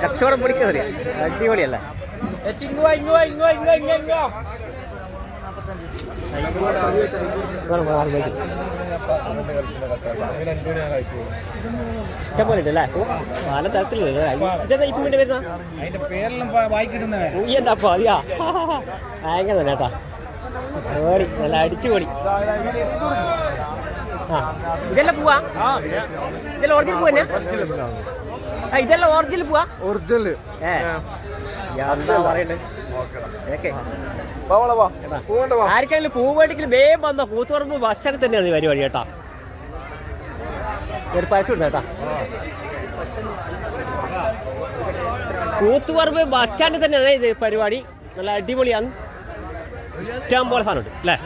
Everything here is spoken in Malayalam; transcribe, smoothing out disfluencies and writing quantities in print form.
കച്ചവടം പൊളിക്കറിയാം. അടിപൊളിയല്ലേ? ഇഷ്ടംപോലെ ഉണ്ടല്ലേ? പല തരത്തിലല്ലേ ഇപ്പം വേണ്ടി വരുന്ന എന്താ അപ്പൊ അതെയാ? ഭയങ്കര തന്നെ കേട്ടാ. ഓടി നല്ല അടിച്ചുപൊളി. ആ ഇതെല്ലാം പോവാ? ഇതെല്ലാം ഒറിജിനൽ പൂവ തന്നെ? ഇതെല്ലാം ഒറിജിനൽ പോവാ? ഒറിജിനൽ പറയണ്ടേ? ആർക്കെങ്കിലും പൂ മേടിക്കലും വേഗം വന്നോ. കൂത്തുപറമ്പ് ബസ് സ്റ്റാൻഡിൽ തന്നെയാണ് ഈ പരിപാടി കേട്ടാ. ഒരു പൈസ ഉണ്ട് കേട്ടാ. കൂത്തുപറമ്പ് ബസ് സ്റ്റാൻഡിൽ തന്നെയാണ് ഇത് പരിപാടി. നല്ല അടിപൊളിയാണ്. ഇഷ്ടം പോലെ സാധനമുണ്ട് അല്ലേ?